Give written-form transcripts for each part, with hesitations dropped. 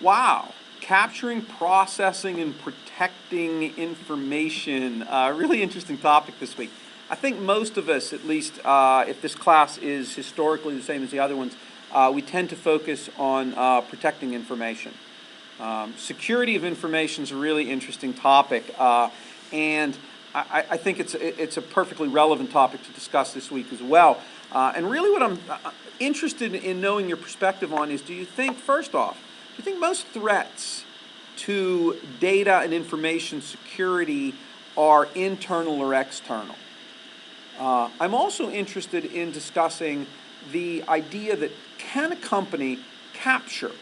Wow, capturing, processing, and protecting information. Really interesting topic this week. I think most of us, at least if this class is historically the same as the other ones, we tend to focus on protecting information. Security of information is a really interesting topic, and I think it's a perfectly relevant topic to discuss this week as well. And really what I'm interested in knowing your perspective on is, do you think, first off, do you think most threats to data and information security are internal or external? I'm also interested in discussing the idea that can a company capture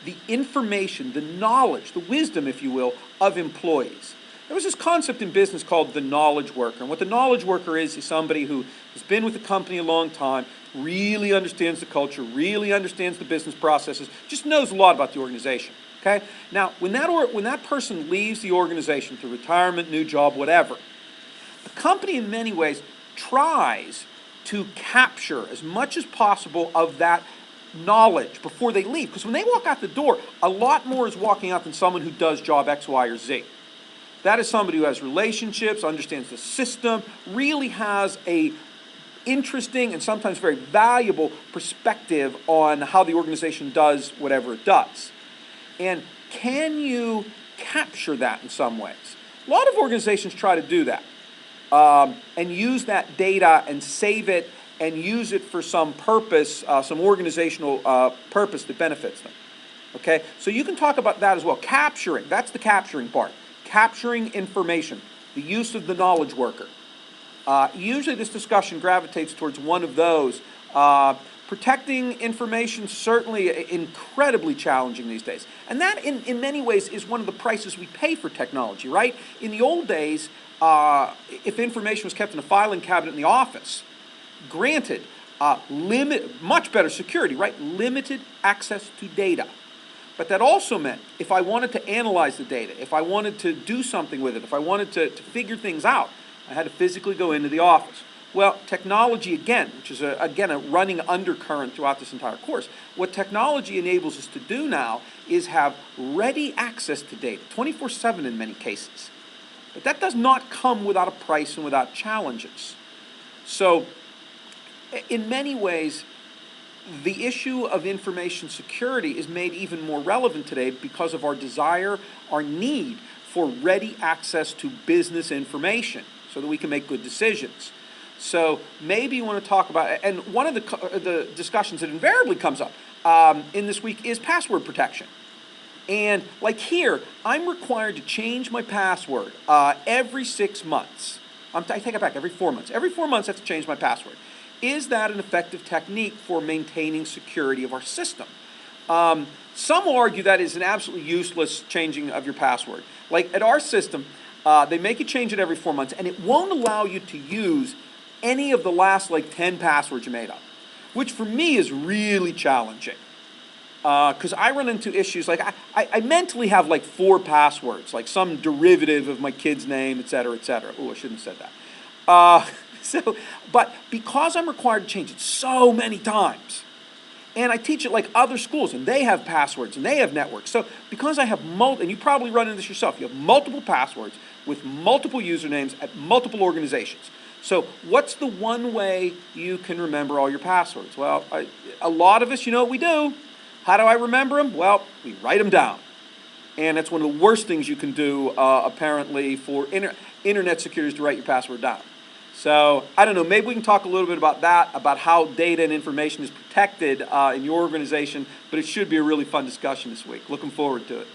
the information, the knowledge, the wisdom, if you will, of employees? There was this concept in business called the knowledge worker. And what the knowledge worker is somebody who has been with the company a long time, really understands the culture, really understands the business processes, just knows a lot about the organization. Okay? Now, when that person leaves the organization through retirement, new job, whatever, the company in many ways tries to capture as much as possible of that knowledge before they leave. Because when they walk out the door, a lot more is walking out than someone who does job X, Y, or Z. That is somebody who has relationships, understands the system, really has a interesting and sometimes very valuable perspective on how the organization does whatever it does. And can you capture that in some ways? A lot of organizations try to do that and use that data and save it and use it for some purpose, some organizational purpose that benefits them. Okay, so you can talk about that as well. Capturing, that's the capturing part. Capturing information, the use of the knowledge worker. Usually this discussion gravitates towards one of those. Protecting information, certainly incredibly challenging these days. And that, in many ways, is one of the prices we pay for technology, right? In the old days, if information was kept in a filing cabinet in the office, granted, much better security, right? Limited access to data. But that also meant if I wanted to analyze the data, if I wanted to do something with it, if I wanted to figure things out, I had to physically go into the office. Well, technology, again, which is, again, a running undercurrent throughout this entire course, what technology enables us to do now is have ready access to data, 24/7 in many cases. But that does not come without a price and without challenges. So, in many ways, the issue of information security is made even more relevant today because of our desire, our need for ready access to business information so that we can make good decisions. So maybe you want to talk about, and one of the discussions that invariably comes up in this week is password protection. And like here, I'm required to change my password every 6 months. I take it back, every 4 months. Every 4 months I have to change my password. Is that an effective technique for maintaining security of our system? Some will argue that is an absolutely useless changing of your password. Like at our system, they make you change it every 4 months, and it won't allow you to use any of the last 10 passwords you made up, which for me is really challenging. Because I run into issues like I mentally have 4 passwords, like some derivative of my kid's name, et cetera, et cetera. Oh, I shouldn't have said that. But because I'm required to change it so many times, and I teach at other schools, and they have passwords, and they have networks. So because I have and you probably run into this yourself, you have multiple passwords with multiple usernames at multiple organizations. So what's the one way you can remember all your passwords? Well, a lot of us, you know what we do. How do I remember them? Well, we write them down. And that's one of the worst things you can do, apparently, for internet security is to write your password down. So, I don't know, maybe we can talk a little bit about that, about how data and information is protected in your organization, but it should be a really fun discussion this week. Looking forward to it.